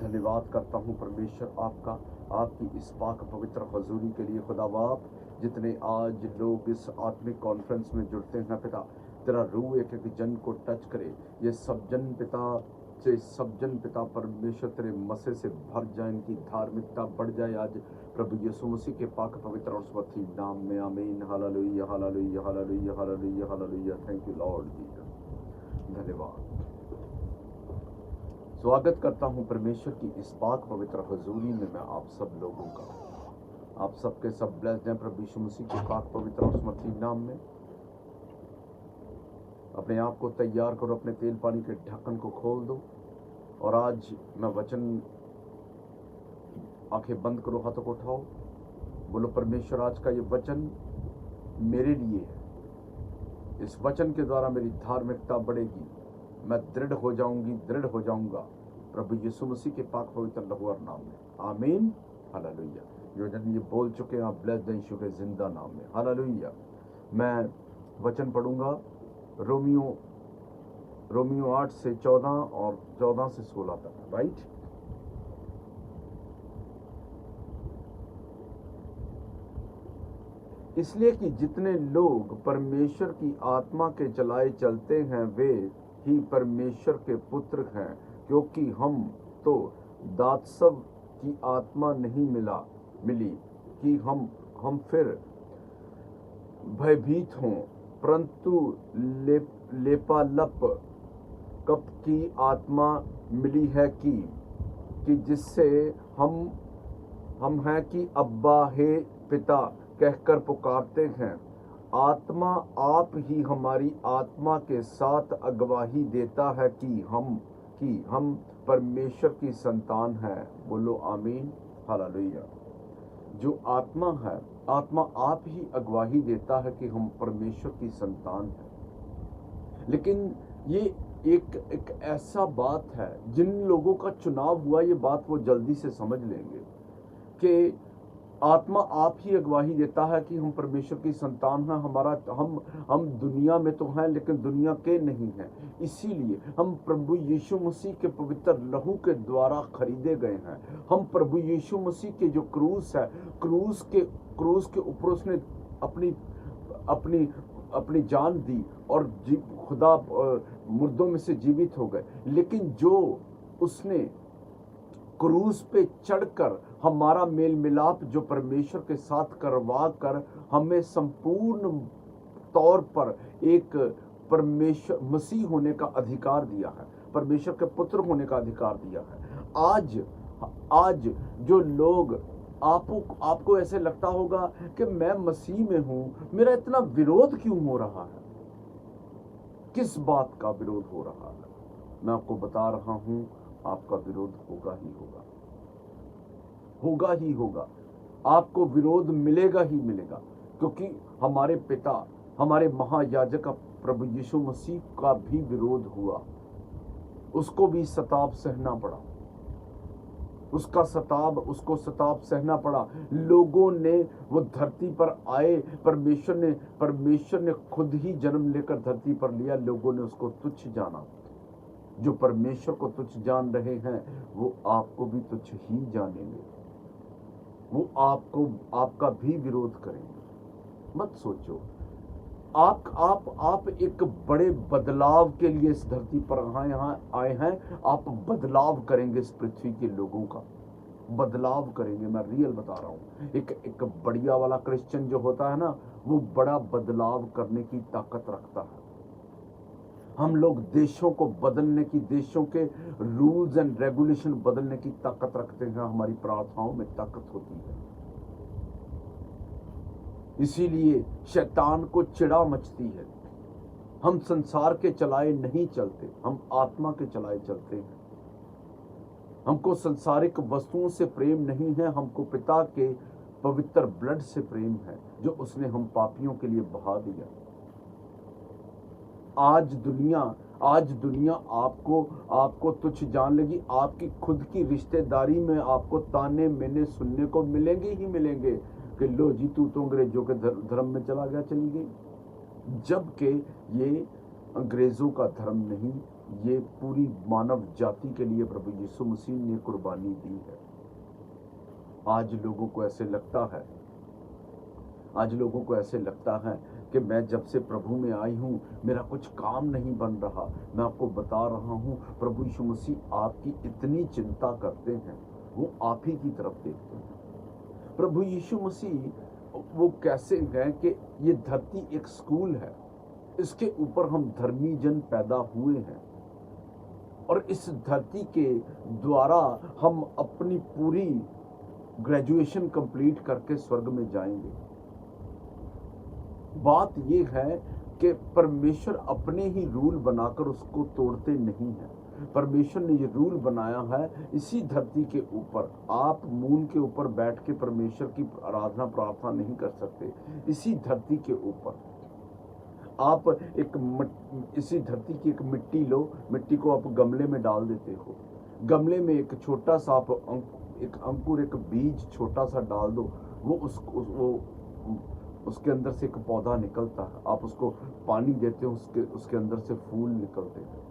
धन्यवाद करता हूँ परमेश्वर आपका, आपकी इस पाक पवित्र हजूरी के लिए। खुदा बाप, जितने आज लोग इस आत्मिक कॉन्फ्रेंस में जुड़ते हैं पिता, तेरा रूह एक एक जन को टच करे। ये सब जन पिता परमेश्वर तेरे मसे से भर जाए, इनकी धार्मिकता बढ़ जाए आज प्रभु यीशु मसीह के पाक पवित्र और स्वर्थी नाम में। आमीन। Hallelujah hallelujah hallelujah hallelujah hallelujah. Thank you Lord Jesus. धन्यवाद। स्वागत करता हूं परमेश्वर की इस पाक पवित्र हजूरी में मैं आप सब लोगों का। आप सबके सब ब्लेस्ड हैं प्रभु यीशु मसीह के पाक पवित्र और समर्थी नाम में। अपने आप को तैयार करो, अपने तेल पानी के ढक्कन को खोल दो और आज मैं वचन, आंखें बंद करो, हाथों को उठाओ, बोलो प्रभु आज का ये वचन मेरे लिए है। इस वचन के द्वारा मेरी धार्मिकता बढ़ेगी, मैं दृढ़ हो जाऊंगा प्रभु यीशु मसीह के पाक पवित्र लहू और नाम में। आमीन। हालेलुया। जो जन ये बोल चुके हैं आप ब्लेस्ड हैं यीशु के जिंदा नाम में। हालेलुया। मैं वचन पढ़ूंगा रोमियो 8 से 14 और 14 से 16 तक, राइट। इसलिए कि जितने लोग परमेश्वर की आत्मा के चलाए चलते हैं वे ही परमेश्वर के पुत्र हैं, क्योंकि हम तो दासत्व की आत्मा नहीं मिली कि हम फिर भयभीत हों, परंतु लेपालप कप की आत्मा मिली है कि जिससे हम हैं कि अब्बा हे पिता कहकर पुकारते हैं। आत्मा आप ही हमारी आत्मा के साथ अगवाही देता है कि हम परमेश्वर की संतान हैं। बोलो आमीन। हालेलुया। जो आत्मा है, आत्मा आप ही अगवाही देता है कि हम परमेश्वर की संतान हैं। लेकिन ये एक ऐसा बात है, जिन लोगों का चुनाव हुआ ये बात वो जल्दी से समझ लेंगे कि आत्मा आप ही अगवाही देता है कि हम परमेश्वर की संतान हैं। हम दुनिया में तो हैं लेकिन दुनिया के नहीं हैं, इसीलिए हम प्रभु यीशु मसीह के पवित्र लहू के द्वारा खरीदे गए हैं। हम प्रभु यीशु मसीह के जो क्रूस है, क्रूस के ऊपर उसने अपनी जान दी और खुदा मुर्दों में से जीवित हो गए। लेकिन जो उसने क्रूस पे चढ़कर हमारा मेल मिलाप जो परमेश्वर के साथ करवा कर हमें संपूर्ण तौर पर एक परमेश्वर मसीह होने का अधिकार दिया है, परमेश्वर के पुत्र होने का अधिकार दिया है। आज जो लोग आपको ऐसे लगता होगा कि मैं मसीह में हूं, मेरा इतना विरोध क्यों हो रहा है? किस बात का विरोध हो रहा है? मैं आपको बता रहा हूं, आपका विरोध होगा ही होगा। आपको विरोध मिलेगा ही मिलेगा, क्योंकि हमारे पिता, हमारे महायाजक प्रभु यीशु मसीह का भी विरोध हुआ। उसको भी सताव सहना पड़ा, उसको सताव सहना पड़ा। लोगों ने, वो धरती पर आए, परमेश्वर ने खुद ही जन्म लेकर धरती पर लिया। लोगों ने उसको तुच्छ जाना। जो परमेश्वर को तुच्छ जान रहे हैं वो आपको भी तुच्छ ही जानेंगे, वो आपका भी विरोध करेंगे। मत सोचो, आप एक बड़े बदलाव के लिए इस धरती पर आए हैं। आप बदलाव करेंगे, इस पृथ्वी के लोगों का बदलाव करेंगे। मैं रियल बता रहा हूँ। एक बढ़िया वाला क्रिश्चियन जो होता है ना, वो बड़ा बदलाव करने की ताकत रखता है। हम लोग देशों को बदलने की, देशों के रूल्स एंड रेगुलेशन बदलने की ताकत रखते हैं। हमारी प्रार्थनाओं में ताकत होती है। इसीलिए शैतान को चिढ़ा मचती है। हम संसार के चलाए नहीं चलते, हम आत्मा के चलाए चलते हैं। हमको संसारिक वस्तुओं से प्रेम नहीं है, हमको पिता के पवित्र ब्लड से प्रेम है जो उसने हम पापियों के लिए बहा दिया। आज दुनिया आपको तुच्छ जान लेगी। आपकी खुद की रिश्तेदारी में आपको ताने मैंने सुनने को मिलेंगे कि लो जी तू तो अंग्रेजों के धर्म में चली गई, जबकि ये अंग्रेजों का धर्म नहीं, ये पूरी मानव जाति के लिए प्रभु यीशु मसीह ने कुर्बानी दी है। आज लोगों को ऐसे लगता है, आज लोगों को ऐसे लगता है कि मैं जब से प्रभु में आई हूँ मेरा कुछ काम नहीं बन रहा। मैं आपको बता रहा हूँ, प्रभु यीशु मसीह आपकी इतनी चिंता करते हैं, वो आप ही की तरफ देखते हैं। प्रभु यीशु मसीह वो कैसे हैं कि ये धरती एक स्कूल है, इसके ऊपर हम धर्मी जन पैदा हुए हैं और इस धरती के द्वारा हम अपनी पूरी ग्रेजुएशन कंप्लीट करके स्वर्ग में जाएंगे। बात यह है कि परमेश्वर अपने ही रूल बनाकर उसको तोड़ते नहीं हैं। परमेश्वर ने ये रूल बनाया है इसी धरती के ऊपर। आप मून के ऊपर बैठ के परमेश्वर की आराधना प्रार्थना नहीं कर सकते। इसी धरती के ऊपर आप इसी धरती की एक मिट्टी लो, मिट्टी को आप गमले में डाल देते हो, गमले में एक छोटा सा एक अंकुर, एक बीज छोटा सा डाल दो, वो उसके अंदर से एक पौधा निकलता है। आप उसको पानी देते हो, उसके अंदर से फूल निकलते हैं,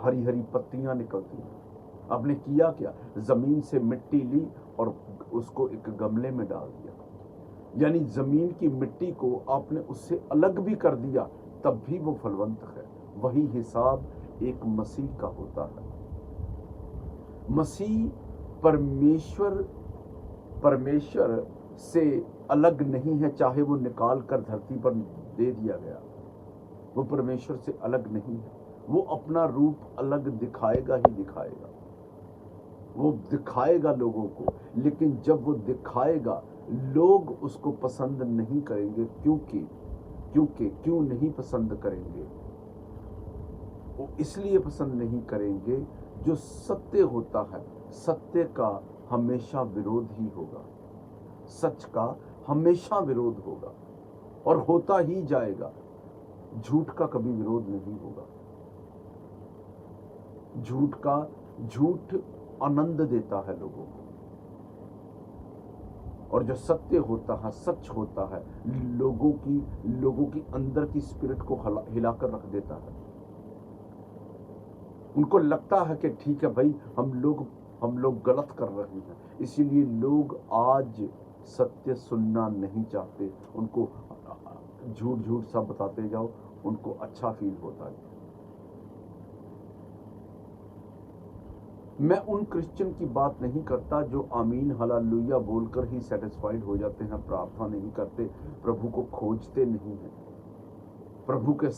हरी हरी पत्तियां निकलती हैं। आपने किया क्या? जमीन से मिट्टी ली और उसको एक गमले में डाल दिया, यानी जमीन की मिट्टी को आपने उससे अलग भी कर दिया, तब भी वो फलवंत है। वही हिसाब एक मसीह का होता है। मसीह परमेश्वर से अलग नहीं है, चाहे वो निकाल कर धरती पर दे दिया गया, वो परमेश्वर से अलग नहीं है। वो अपना रूप अलग दिखाएगा ही दिखाएगा, वो दिखाएगा लोगों को, लेकिन जब वो दिखाएगा लोग उसको पसंद नहीं करेंगे। क्यों नहीं पसंद करेंगे? वो इसलिए पसंद नहीं करेंगे, जो सत्य होता है सत्य का हमेशा विरोध ही होगा, सच का हमेशा विरोध होगा और होता ही जाएगा। झूठ का कभी विरोध नहीं होगा। झूठ आनंद देता है लोगों को, और जो सत्य होता है, सच होता है, लोगों की अंदर की स्पिरिट को हिलाकर रख देता है। उनको लगता है कि ठीक है भाई, हम लोग गलत कर रहे हैं, इसीलिए लोग आज सत्य सुनना नहीं चाहते। उनको झूठ सा बताते जाओ, उनको अच्छा फील होता है। मैं उन क्रिश्चियन की बात नहीं करता जो आमीन हालेलुया बोलकर ही सेटिस्फाइड हो जाते हैं, प्रार्थना नहीं करते, प्रभु को खोजते नहीं हैं, प्रभु के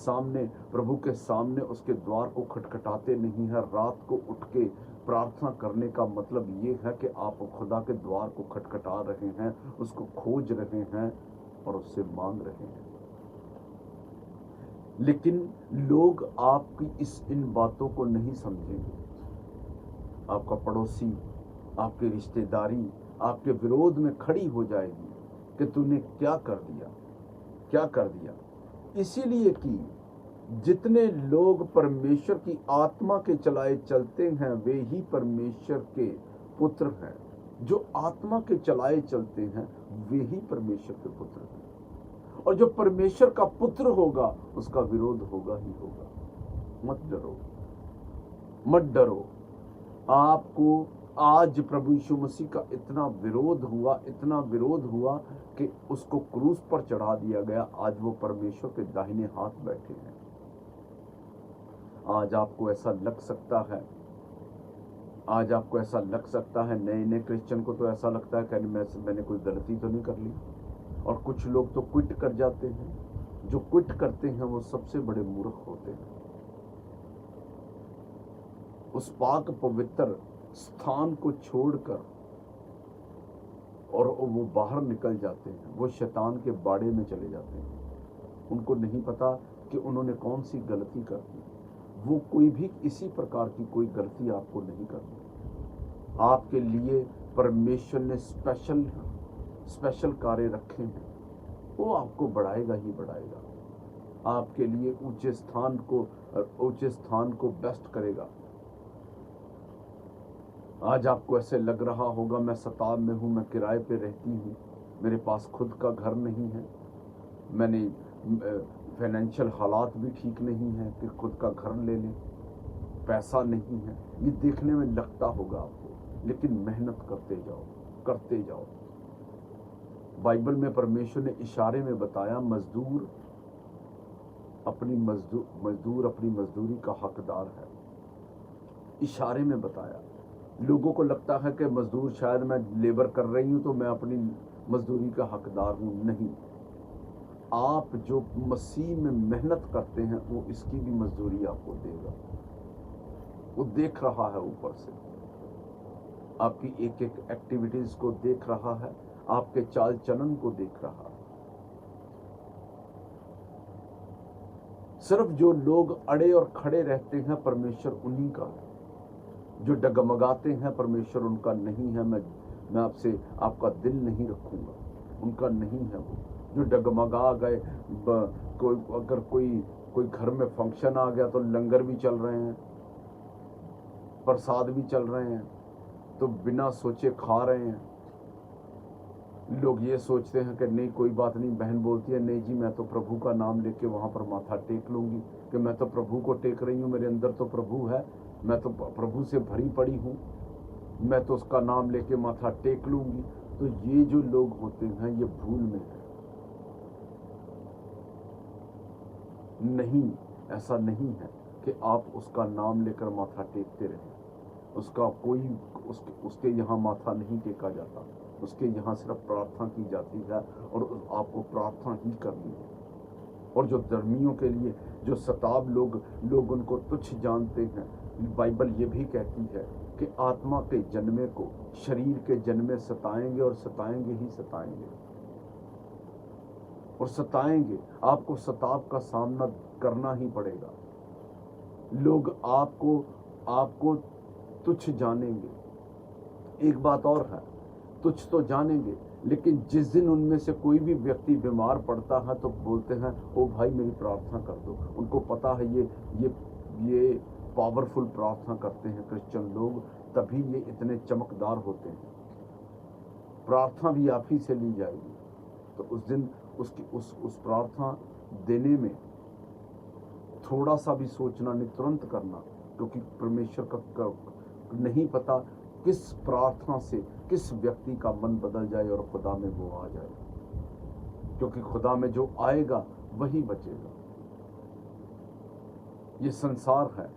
सामने उसके द्वार को खटखटाते नहीं है। रात को उठ के प्रार्थना करने का मतलब ये है कि आप खुदा के द्वार को खटखटा रहे हैं, उसको खोज रहे हैं और उससे मांग रहे हैं। लेकिन लोग आपकी इन बातों को नहीं समझेंगे। आपका पड़ोसी, आपकी रिश्तेदारी आपके विरोध में खड़ी हो जाएगी कि तूने क्या कर दिया। इसीलिए कि जितने लोग परमेश्वर की आत्मा के चलाए चलते हैं वे ही परमेश्वर के पुत्र हैं। जो आत्मा के चलाए चलते हैं वे ही परमेश्वर के पुत्र हैं, और जो परमेश्वर का पुत्र होगा उसका विरोध होगा ही होगा। मत डरो। आपको आज प्रभु यीशु मसीह का इतना विरोध हुआ कि उसको क्रूस पर चढ़ा दिया गया। आज वो परमेश्वर के दाहिने हाथ बैठे हैं। आज आपको ऐसा लग सकता है, नए क्रिश्चियन को तो ऐसा लगता है कि मैंने कोई गलती तो नहीं कर ली, और कुछ लोग तो क्विट कर जाते हैं। जो क्विट करते हैं वो सबसे बड़े मूर्ख होते हैं। उस पाक पवित्र स्थान को छोड़कर और वो बाहर निकल जाते हैं, वो शैतान के बाड़े में चले जाते हैं। उनको नहीं पता कि उन्होंने कौन सी गलती कर दी। वो कोई भी इसी प्रकार की कोई गलती आपको नहीं करनी। आपके लिए परमेश्वर ने स्पेशल कार्य रखे हैं, वो आपको बढ़ाएगा ही बढ़ाएगा। आपके लिए ऊंचे स्थान को बेस्ट करेगा। आज आपको ऐसे लग रहा होगा मैं सताब में हूँ, मैं किराए पे रहती हूँ, मेरे पास खुद का घर नहीं है, मैंने फाइनेंशियल हालात भी ठीक नहीं है कि खुद का घर ले लें, पैसा नहीं है, ये देखने में लगता होगा आपको, लेकिन मेहनत करते जाओ, करते जाओ। बाइबल में परमेश्वर ने इशारे में बताया मजदूर अपनी मजदूरी का हकदार है। इशारे में बताया। लोगों को लगता है कि मजदूर शायद मैं लेबर कर रही हूं तो मैं अपनी मजदूरी का हकदार हूं। नहीं, आप जो मसीह में मेहनत करते हैं वो इसकी भी मजदूरी आपको देगा। वो देख रहा है, ऊपर से आपकी एक एक एक्टिविटीज को देख रहा है, आपके चाल चलन को देख रहा है। सिर्फ जो लोग अड़े और खड़े रहते हैं परमेश्वर उन्हीं का है। जो डगमगाते हैं परमेश्वर उनका नहीं है। मैं आपसे आपका दिल नहीं रखूंगा, उनका नहीं है वो। जो डगमगा गए, अगर कोई घर में फंक्शन आ गया तो लंगर भी चल रहे हैं, प्रसाद भी चल रहे हैं, तो बिना सोचे खा रहे हैं। लोग ये सोचते हैं कि नहीं कोई बात नहीं, बहन बोलती है नहीं जी मैं तो प्रभु का नाम लेके वहाँ पर माथा टेक लूँगी, कि मैं तो प्रभु को टेक रही हूँ, मेरे अंदर तो प्रभु है, मैं तो प्रभु से भरी पड़ी हूँ, मैं तो उसका नाम लेके माथा टेक लूँगी। तो ये जो लोग होते हैं ये भूल में है। नहीं, ऐसा नहीं है कि आप उसका नाम लेकर माथा टेकते रहें। उसका उसके यहाँ माथा नहीं टेका जाता, उसके यहाँ सिर्फ प्रार्थना की जाती है और आपको प्रार्थना ही करनी है। और जो धर्मियों के लिए जो सताब लोग उनको तुच्छ जानते हैं, बाइबल ये भी कहती है कि आत्मा के जन्मे को शरीर के जन्मे सताएंगे और सताएंगे ही सताएंगे और सताएंगे। आपको सताब का सामना करना ही पड़ेगा। लोग आपको तुच्छ जानेंगे। एक बात और है, तुच्छ तो जानेंगे, लेकिन जिस दिन उनमें से कोई भी व्यक्ति बीमार पड़ता है तो बोलते हैं ओ भाई मेरी प्रार्थना कर दो। उनको पता है ये पावरफुल प्रार्थना करते हैं क्रिश्चियन लोग, तभी ये इतने चमकदार होते हैं। प्रार्थना भी आप ही से ली जाएगी, तो उस दिन उस प्रार्थना देने में थोड़ा सा भी सोचना नहीं, तुरंत करना, क्योंकि परमेश्वर का नहीं पता किस प्रार्थना से किस व्यक्ति का मन बदल जाए और खुदा में वो आ जाए, क्योंकि खुदा में जो आएगा वही बचेगा। ये संसार है,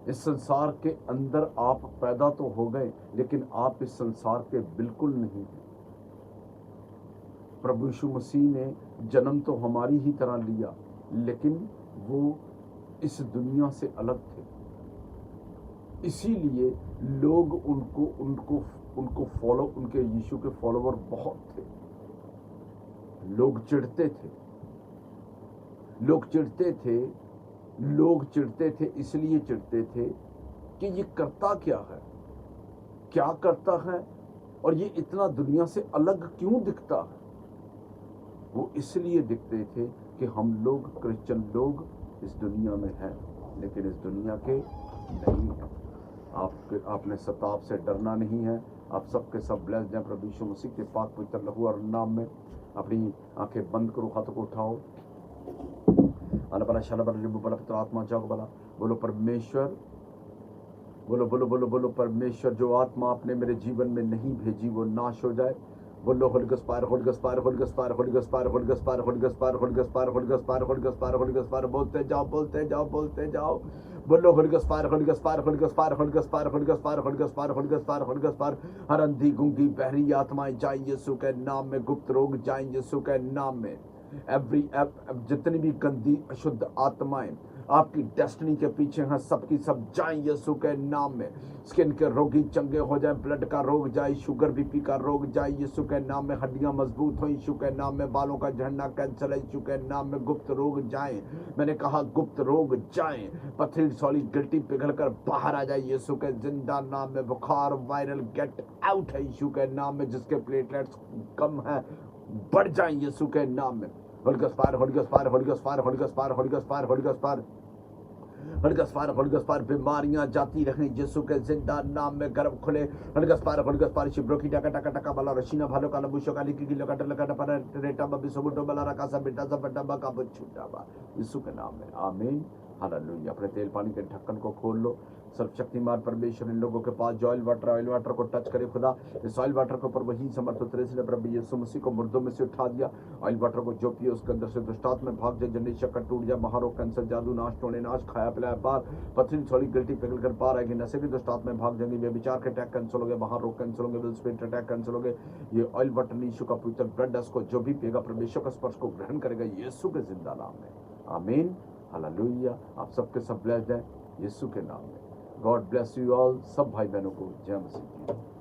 इस संसार के अंदर आप पैदा तो हो गए, लेकिन आप इस संसार के बिल्कुल नहीं हैं। प्रभु यीशु मसीह ने जन्म तो हमारी ही तरह लिया, लेकिन वो इस दुनिया से अलग थे। इसीलिए लोग उनको फॉलो, उनके यीशु के फॉलोवर बहुत थे। लोग चिढ़ते थे, इसलिए चिढ़ते थे कि ये करता क्या करता है और ये इतना दुनिया से अलग क्यों दिखता है। वो इसलिए दिखते थे कि हम लोग क्रिश्चियन लोग इस दुनिया में हैं, लेकिन इस दुनिया के नहीं हैं। आपने सताव से डरना नहीं है। आप सबके सब ब्लेस्ड हैं प्रभु यीशु मसीह के पाक पवित्र लहू और नाम में। अपनी आंखें बंद करो, हाथों को उठाओ। आत्मा जाओ बला, बोलो परमेश्वर, बोलो परमेश्वर, जो आत्मा आपने मेरे जीवन में नहीं भेजी वो नाश हो जाए। बोलो holy ghost fire, holy ghost fire, holy ghost fire, holy ghost fire, holy ghost fire, holy ghost fire, holy ghost fire, holy ghost fire, holy ghost fire, holy ghost fire, बोलते जाओ। बोलो holy ghost fire, holy ghost fire, holy ghost fire, holy ghost fire, holy ghost fire, holy ghost fire, holy ghost fire, holy ghost fire. हर अंधी गूंगी बहरी आत्माएं जाएं यीशु के नाम में, गुप्त रोग जाएं यीशु के नाम में। जितनी भी गंदी अशुद्ध आत्माएं आपकी डेस्टिनी के पीछे हैं, सबकी सब जाएं यीशु के नाम में। स्किन के रोगी चंगे हो जाएं, ब्लड का रोग जाए, शुगर बीपी का रोग जाए यीशु के नाम में। हड्डियां मजबूत हो यीशु के नाम में। बालों का झड़ना कैंसर यीशु के नाम में। गुप्त रोग जाएं, मैंने कहा गुप्त रोग जाएं। पथरी सॉली गिल्टी पिघल कर बाहर आ जाए यीशु के जिंदा नाम में। बुखार वायरल गेट आउट है यीशु के नाम में। जिसके प्लेटलेट्स कम है बढ़ जाएं यीशु के नाम में। Holi ghost fire, holy ghost fire, holy ghost fire, holy ghost fire, holy ghost fire, holy ghost fire. Holy ghost fire बीमारियां जाती रहें यीशु के जिंदा नाम में गर्भ खुले। होली गॉस्ट फायर शिब्रो की टका टका टका बाला रशीना भालो काला बुशो काली की लगा लगा पर रेटा बबी सबुटो बाला रका सब बेटा सब बटा बका बुछुटा बा यीशु के नाम में आमीन हालेलुया। अपने तेल पानी के ढक्कन को खोल लो। सर्वशक्तिमान परमेश्वर इन लोगों के पास जो ऑयल वाटर को टच करे खुदा, इस ऑयल वाटर के ऊपर वही समर्थ उतरे इसलिए प्रभु यीशु मसीह को मुर्दों में से उठा दिया। ऑयल वाटर को जो पिए उसके अंदर से दुष्टात्मा में भाग जाए, जंडी शक्कर टूट जाए, महारोग कैंसर जादू नाश टोने नाश खाया पिलाया पार पथरी छोड़ी गिल्टी पिघल कर पार आएगी, नशे की दुष्टात्मा में भाग जाएंगे, व्यभिचार के अटैक कैंसिल हो गए, महारोग कैंसिल होंगे, विल स्पिरिट अटैक कैंसिल हो गए। ये ऑयल वाटर यीशु का पवित्र ब्लड को जो भी पिएगा परमेश्वर का स्पर्श को ग्रहण करेगा यीशु के जिंदा नाम में आमीन हालेलुया। आप सबके सब ब्लेस्ड हैं यीशु के नाम में। God bless you all. सब भाई बहनों को जय मसीह की।